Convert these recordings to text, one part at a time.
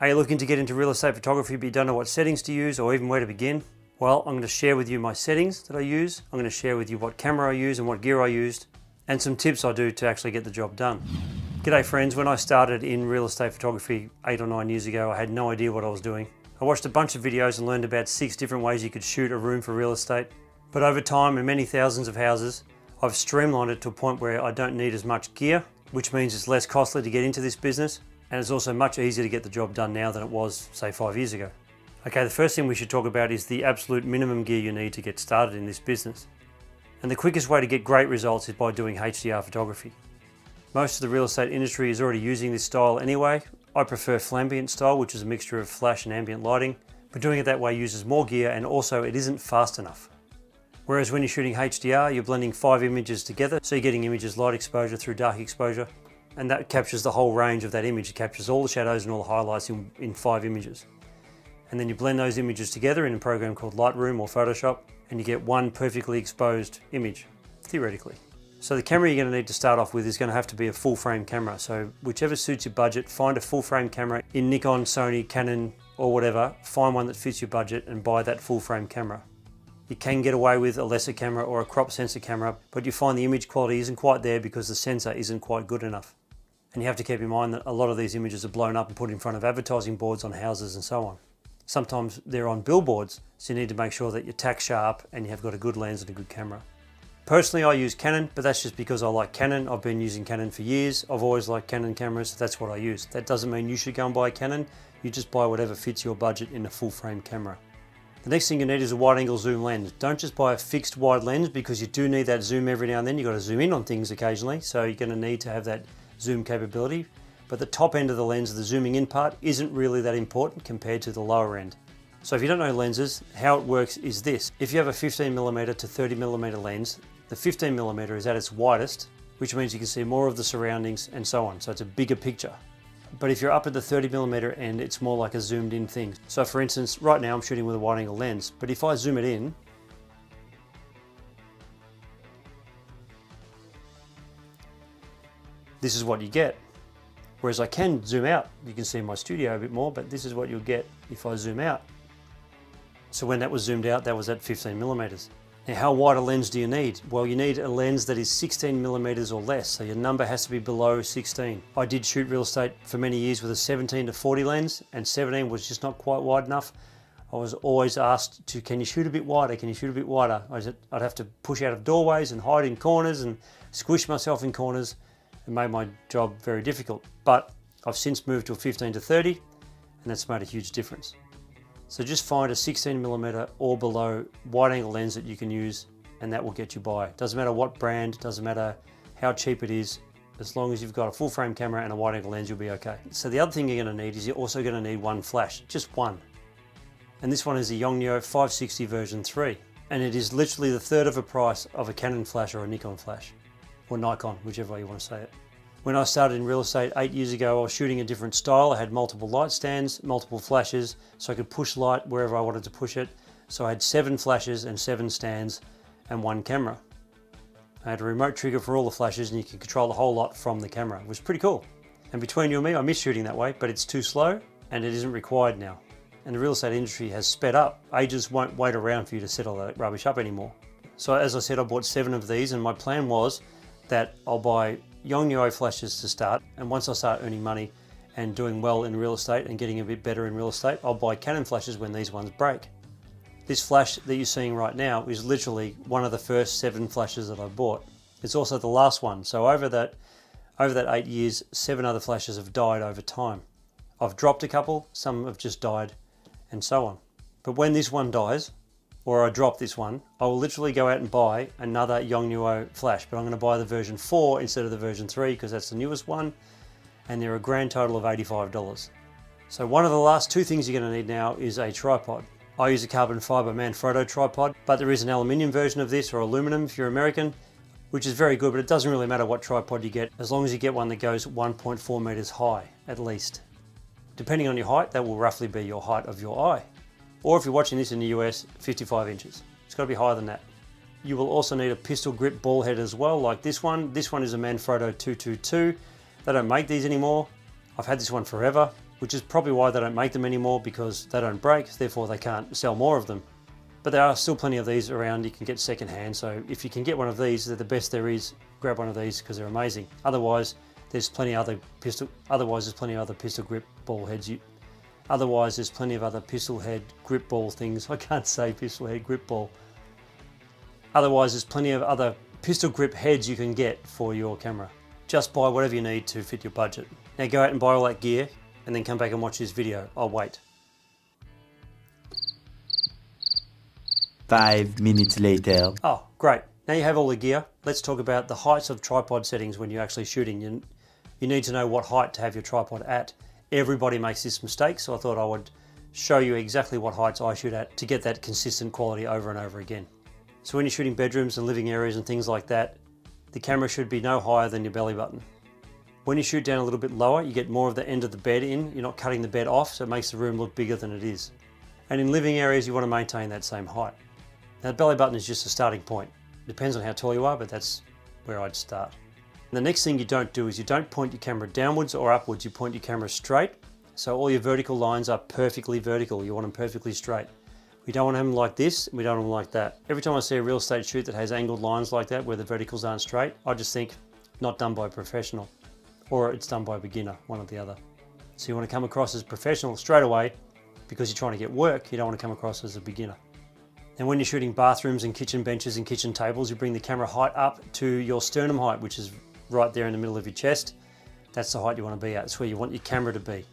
Are you looking to get into real estate photography but you don't know what settings to use or even where to begin? Well, I'm going to share with you my settings that I use. I'm going to share with you what camera I use and what gear I used, and some tips I do to actually get the job done. G'day friends, when I started in real estate photography 8 or 9 years ago, I had no idea what I was doing. I watched a bunch of videos and learned about 6 different ways you could shoot a room for real estate. But over time and many thousands of houses, I've streamlined it to a point where I don't need as much gear, which means it's less costly to get into this business, and it's also much easier to get the job done now than it was, say, 5 years ago. Okay, the first thing we should talk about is the absolute minimum gear you need to get started in this business. And the quickest way to get great results is by doing HDR photography. Most of the real estate industry is already using this style anyway. I prefer flambient style, which is a mixture of flash and ambient lighting, but doing it that way uses more gear and also it isn't fast enough. Whereas when you're shooting HDR, you're blending 5 images together, so you're getting images light exposure through dark exposure, and that captures the whole range of that image. It captures all the shadows and all the highlights in 5 images. And then you blend those images together in a program called Lightroom or Photoshop, and you get one perfectly exposed image, theoretically. So the camera you're going to need to start off with is going to have to be a full frame camera. So whichever suits your budget, find a full frame camera in Nikon, Sony, Canon, or whatever. Find one that fits your budget and buy that full frame camera. You can get away with a lesser camera or a crop sensor camera, but you find the image quality isn't quite there because the sensor isn't quite good enough. And you have to keep in mind that a lot of these images are blown up and put in front of advertising boards on houses and so on. Sometimes they're on billboards, so you need to make sure that you're tack sharp and you have got a good lens and a good camera. Personally, I use Canon, but that's just because I like Canon. I've been using Canon for years. I've always liked Canon cameras, so that's what I use. That doesn't mean you should go and buy a Canon. You just buy whatever fits your budget in a full frame camera. The next thing you need is a wide angle zoom lens. Don't just buy a fixed wide lens because you do need that zoom every now and then. You've got to zoom in on things occasionally, so you're going to need to have that zoom capability. But the top end of the lens, the zooming in part, isn't really that important compared to the lower end. So if you don't know lenses, how it works is this. If you have a 15mm to 30mm lens, the 15mm is at its widest, which means you can see more of the surroundings and so on. So it's a bigger picture. But if you're up at the 30mm end, it's more like a zoomed in thing. So for instance, right now I'm shooting with a wide angle lens, but if I zoom it in, this is what you get. Whereas I can zoom out. You can see my studio a bit more, but this is what you'll get if I zoom out. So when that was zoomed out, that was at 15mm. Now, how wide a lens do you need? Well, you need a lens that is 16mm or less, so your number has to be below 16. I did shoot real estate for many years with a 17 to 40 lens, and 17 was just not quite wide enough. I was always asked to, can you shoot a bit wider? Can you shoot a bit wider? I'd have to push out of doorways and hide in corners and squish myself in corners. It made my job very difficult. But I've since moved to a 15 to 30, and that's made a huge difference. So just find a 16mm or below wide angle lens that you can use, and that will get you by. Doesn't matter what brand, doesn't matter how cheap it is, as long as you've got a full frame camera and a wide angle lens, you'll be okay. So the other thing you're going to need is you're also going to need one flash, just one. And this one is a Yongnuo 560 version 3. And it is literally the third of the price of a Canon flash or a Nikon flash, or Nikon, whichever way you want to say it. When I started in real estate 8 years ago, I was shooting a different style. I had multiple light stands, multiple flashes, so I could push light wherever I wanted to push it. So I had 7 flashes and 7 stands and 1 camera. I had a remote trigger for all the flashes, and you can control the whole lot from the camera. It was pretty cool. And between you and me, I miss shooting that way, but it's too slow and it isn't required now. And the real estate industry has sped up. Agents won't wait around for you to set all that rubbish up anymore. So as I said, I bought 7 of these, and my plan was that I'll buy Yongnuo flashes to start, and once I start earning money and doing well in real estate and getting a bit better in real estate, I'll buy Canon flashes when these ones break. This flash that you're seeing right now is literally one of the first 7 flashes that I bought. It's also the last one, so over that 8 years, 7 other flashes have died over time. I've dropped a couple, some have just died, and so on. But when this one dies, or I drop this one, I will literally go out and buy another Yongnuo flash, but I'm going to buy the version 4 instead of the version 3 because that's the newest one, and they're a grand total of $85. So one of the last 2 things you're going to need now is a tripod. I use a carbon fiber Manfrotto tripod, but there is an aluminium version of this, or aluminum if you're American, which is very good, but it doesn't really matter what tripod you get, as long as you get one that goes 1.4 meters high, at least. Depending on your height, that will roughly be your height of your eye. Or if you're watching this in the US, 55 inches. It's got to be higher than that. You will also need a pistol grip ball head as well, like this one. This one is a Manfrotto 222. They don't make these anymore. I've had this one forever. which is probably why they don't make them anymore, because they don't break, therefore they can't sell more of them. But there are still plenty of these around you can get second hand, so if you can get one of these, they're the best there is. Grab one of these because they're amazing. Otherwise, there's plenty of other pistol grip ball heads. Otherwise, there's plenty of other pistol head grip ball things. I can't say pistol head grip ball. Otherwise, there's plenty of other pistol grip heads you can get for your camera. Just buy whatever you need to fit your budget. Now go out and buy all that gear and then come back and watch this video. I'll wait. 5 minutes later. Oh, great. Now you have all the gear. Let's talk about the heights of tripod settings when you're actually shooting. You need to know what height to have your tripod at. Everybody makes this mistake, so I thought I would show you exactly what heights I shoot at to get that consistent quality over and over again. So when you're shooting bedrooms and living areas and things like that, the camera should be no higher than your belly button. When you shoot down a little bit lower, you get more of the end of the bed in. You're not cutting the bed off, so it makes the room look bigger than it is. And in living areas, you want to maintain that same height. Now, the belly button is just a starting point. Depends on how tall you are, but that's where I'd start. And the next thing you don't do is you don't point your camera downwards or upwards, you point your camera straight. So all your vertical lines are perfectly vertical. You want them perfectly straight. We don't want them like this, we don't want them like that. Every time I see a real estate shoot that has angled lines like that, where the verticals aren't straight, I just think, not done by a professional. Or it's done by a beginner, one or the other. So you want to come across as professional straight away because you're trying to get work, you don't want to come across as a beginner. And when you're shooting bathrooms and kitchen benches and kitchen tables, you bring the camera height up to your sternum height, which is right there in the middle of your chest. That's the height you want to be at. That's where you want your camera to be.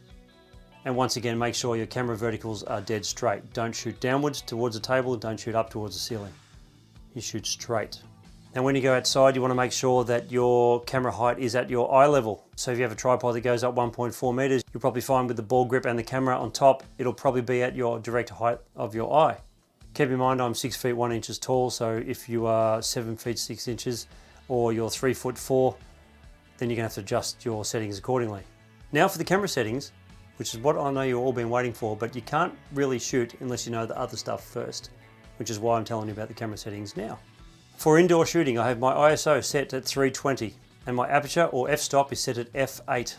And once again, make sure your camera verticals are dead straight. Don't shoot downwards towards the table, don't shoot up towards the ceiling. You shoot straight. Now when you go outside, you want to make sure that your camera height is at your eye level. So if you have a tripod that goes up 1.4 meters, you'll probably find with the ball grip and the camera on top, it'll probably be at your direct height of your eye. Keep in mind I'm 6 feet 1 inches tall, so if you are 7 feet 6 inches or you're 3 foot 4, then you're going to have to adjust your settings accordingly. Now for the camera settings, which is what I know you've all been waiting for, but you can't really shoot unless you know the other stuff first, which is why I'm telling you about the camera settings now. For indoor shooting, I have my ISO set at 320 and my aperture or f-stop is set at f8.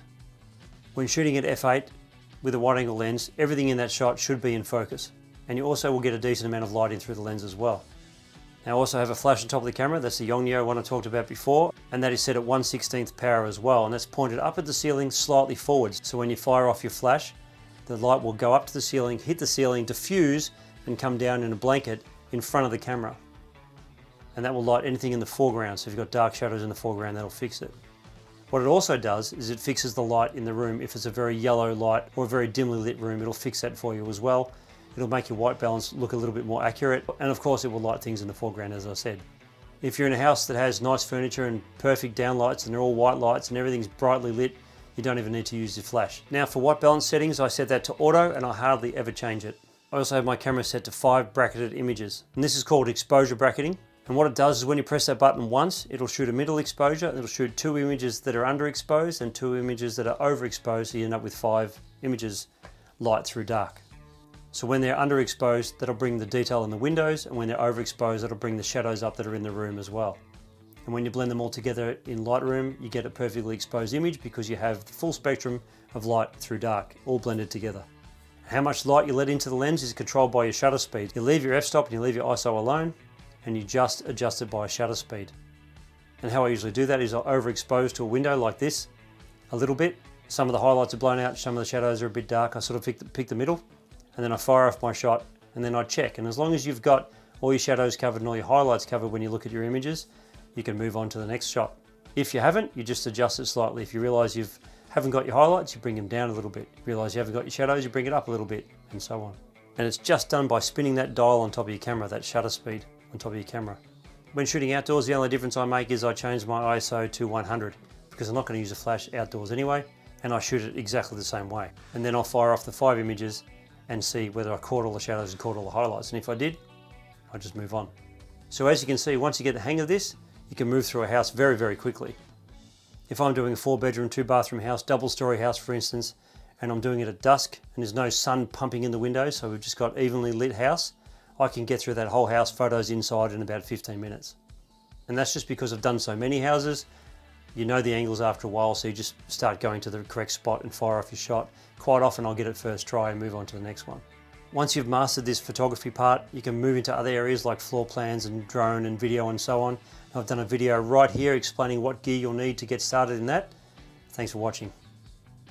When shooting at f8 with a wide angle lens, everything in that shot should be in focus. And you also will get a decent amount of light in through the lens as well. Now I also have a flash on top of the camera, that's the Yongnuo one I talked about before, and that is set at 1/16th power as well, and that's pointed up at the ceiling slightly forwards. So when you fire off your flash, the light will go up to the ceiling, hit the ceiling, diffuse, and come down in a blanket in front of the camera. And that will light anything in the foreground, so if you've got dark shadows in the foreground, that'll fix it. What it also does is it fixes the light in the room. If it's a very yellow light or a very dimly lit room, it'll fix that for you as well. It'll make your white balance look a little bit more accurate, and of course it will light things in the foreground, as I said. If you're in a house that has nice furniture and perfect downlights and they're all white lights and everything's brightly lit, you don't even need to use your flash. Now for white balance settings, I set that to auto and I hardly ever change it. I also have my camera set to 5 bracketed images, and this is called exposure bracketing. And what it does is when you press that button once, it'll shoot a middle exposure, it'll shoot 2 images that are underexposed and 2 images that are overexposed, so you end up with 5 images light through dark. So when they're underexposed, that'll bring the detail in the windows, and when they're overexposed, that'll bring the shadows up that are in the room as well. And when you blend them all together in Lightroom, you get a perfectly exposed image because you have the full spectrum of light through dark, all blended together. How much light you let into the lens is controlled by your shutter speed. You leave your f-stop and you leave your ISO alone, and you just adjust it by shutter speed. And how I usually do that is I'll overexpose to a window like this a little bit. Some of the highlights are blown out, some of the shadows are a bit dark. I sort of pick the middle, and then I fire off my shot, and then I check. And as long as you've got all your shadows covered and all your highlights covered when you look at your images, you can move on to the next shot. If you haven't, you just adjust it slightly. If you realize you haven't got your highlights, you bring them down a little bit. You realize you haven't got your shadows, you bring it up a little bit, and so on. And it's just done by spinning that dial on top of your camera, that shutter speed on top of your camera. When shooting outdoors, the only difference I make is I change my ISO to 100 because I'm not going to use a flash outdoors anyway, and I shoot it exactly the same way. And then I'll fire off the 5 images and see whether I caught all the shadows and caught all the highlights. And if I did, I just move on. So as you can see, once you get the hang of this, you can move through a house very, very quickly. If I'm doing a 4-bedroom, 2-bathroom house, double-story house for instance, and I'm doing it at dusk and there's no sun pumping in the windows, so we've just got evenly lit house, I can get through that whole house, photos inside, in about 15 minutes. And that's just because I've done so many houses. You know the angles after a while, so you just start going to the correct spot and fire off your shot. Quite often I'll get it first try and move on to the next one. Once you've mastered this photography part, you can move into other areas like floor plans and drone and video and so on. I've done a video right here explaining what gear you'll need to get started in that. Thanks for watching.